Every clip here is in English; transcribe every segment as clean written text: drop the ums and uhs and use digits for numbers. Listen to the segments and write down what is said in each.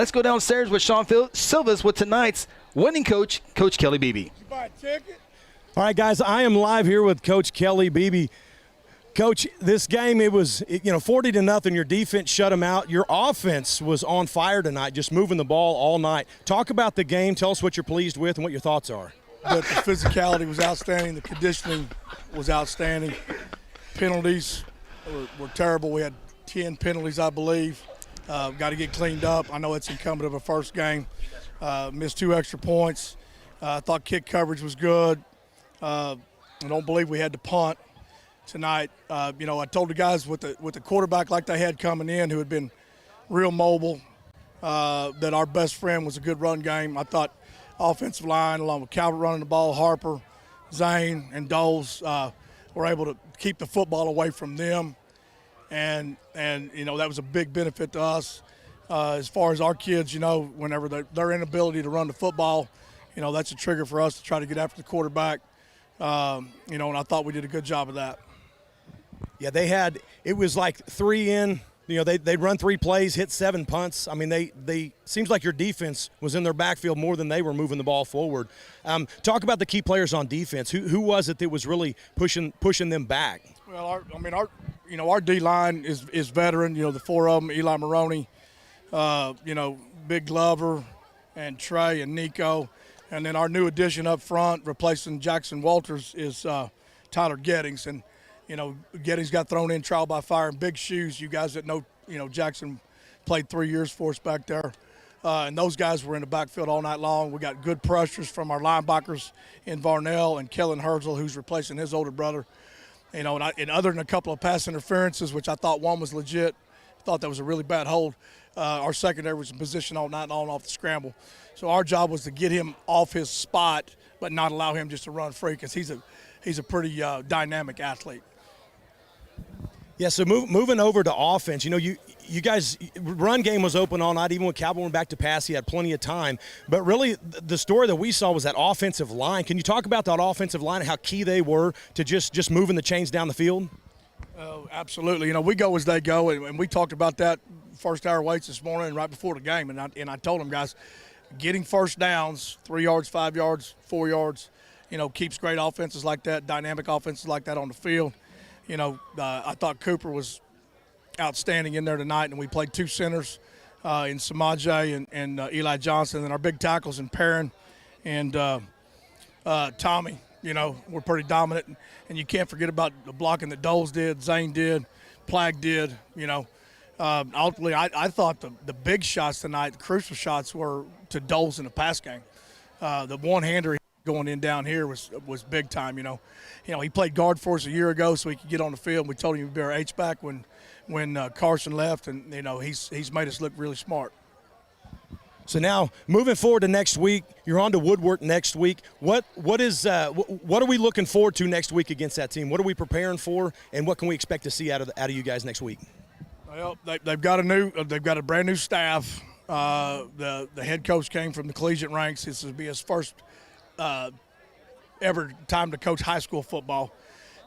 Let's go downstairs with Shawn Silvis with tonight's winning coach, Coach Kelly Beeby. All right, guys, I am live here with Coach Kelly Beeby. Coach, this game, it was 40-0. Your defense shut them out. Your offense was on fire tonight, just moving the ball all night. Talk about the game. Tell us what you're pleased with and what your thoughts are. But the physicality was outstanding. The conditioning was outstanding. Penalties were terrible. We had 10 penalties, I believe. Got to get cleaned up. I know it's incumbent of a first game. Missed 2 extra points. I thought kick coverage was good. I don't believe we had to punt tonight. I told the guys with the quarterback like they had coming in, who had been real mobile, that our best friend was a good run game. I thought offensive line, along with Calvert running the ball, Harper, Zane, and Doles were able to keep the football away from them. And that was a big benefit to us. As far as our kids, whenever their inability to run the football, that's a trigger for us to try to get after the quarterback. And I thought we did a good job of that. Yeah, it was like 3 in. They'd run 3 plays, hit 7 punts. I mean, they seems like your defense was in their backfield more than they were moving the ball forward. Talk about the key players on defense. Who was it that was really pushing them back? Well, our D-line is veteran. The 4 of them, Eli Maroney, Big Glover, and Trey and Nico. And then our new addition up front, replacing Jackson Walters, is Tyler Gettings. And, Gettings got thrown in trial by fire in big shoes. You guys that know, Jackson played 3 years for us back there. And those guys were in the backfield all night long. We got good pressures from our linebackers in Varnell and Kellen Herzl, who's replacing his older brother. And other than a couple of pass interferences, which I thought one was legit, I thought that was a really bad hold. Our secondary was in position all night long off the scramble. So our job was to get him off his spot, but not allow him just to run free, because he's a pretty dynamic athlete. Yeah, so moving over to offense, you guys, run game was open all night. Even when Calvin went back to pass, he had plenty of time. But really, the story that we saw was that offensive line. Can you talk about that offensive line and how key they were to just moving the chains down the field? Oh, absolutely. We go as they go, and we talked about that first hour weights this morning right before the game. And I told them, guys, getting first downs, 3 yards, 5 yards, 4 yards, keeps great offenses like that, dynamic offenses like that on the field. I thought Cooper was outstanding in there tonight, and we played 2 centers in Samaje and Eli Johnson, and our big tackles in Perrin and Tommy. We're pretty dominant, and you can't forget about the blocking that Doles did, Zane did, Plag did. Ultimately, I thought the big shots tonight, the crucial shots, were to Doles in the pass game. The one-hander going in down here was big time. He played guard for us a year ago so he could get on the field. We told him he'd be our H-back when Carson left, and he's made us look really smart. So now, moving forward to next week, you're on to Woodward next week. What are we looking forward to next week against that team? What are we preparing for, and what can we expect to see out of you guys next week? Well, they've got a brand new staff. The head coach came from the collegiate ranks. This will be his first ever time to coach high school football.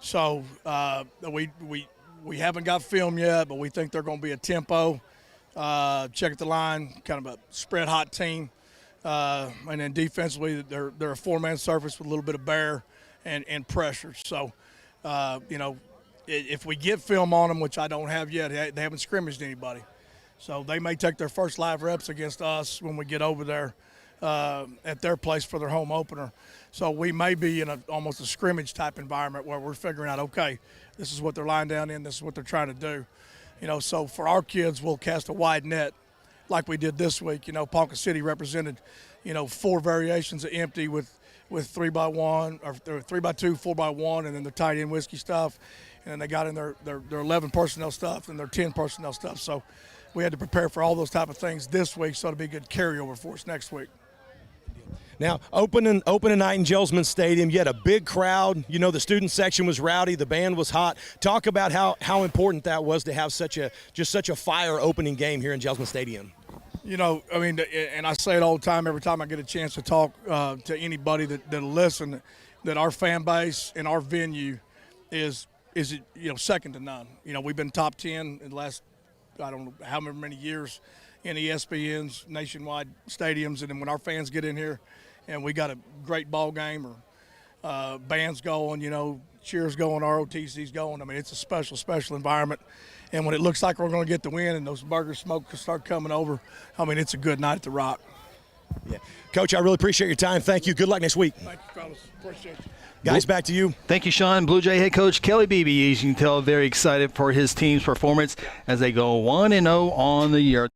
So we haven't got film yet, but we think they're going to be a tempo, check at the line, kind of a spread hot team. And then defensively, they're a 4-man surface with a little bit of bear and pressure. So, if we get film on them, which I don't have yet, they haven't scrimmaged anybody. So they may take their first live reps against us when we get over there at their place for their home opener. So we may be in almost a scrimmage type environment where we're figuring out, okay, this is what they're lying down in, this is what they're trying to do. So for our kids, we'll cast a wide net like we did this week. Ponca City represented, 4 variations of empty with 3x1 or 3x2, 4x1, and then the tight end whiskey stuff. And then they got in their 11 personnel stuff and their 10 personnel stuff. So we had to prepare for all those type of things this week, so it'll be a good carryover for us next week. Now, opening night in Jelsma Stadium, you had a big crowd. The student section was rowdy, the band was hot. Talk about how important that was to have such a fire opening game here in Jelsma Stadium. And I say it all the time, every time I get a chance to talk to anybody that'll listen, that our fan base and our venue is second to none. We've been top 10 in the last, I don't know how many years, in ESPN's nationwide stadiums, and then when our fans get in here and we got a great ball game or bands going, you know, cheers going, ROTC's going, I mean, it's a special, special environment. And when it looks like we're going to get the win and those burger smoke start coming over, I mean, it's a good night at the Rock. Yeah. Coach, I really appreciate your time. Thank you. Good luck next week. Thank you, fellas. Appreciate you. Guys, back to you. Thank you, Shawn. Blue Jay head coach Kelly Beeby, as you can tell, very excited for his team's performance as they go 1-0 on the year.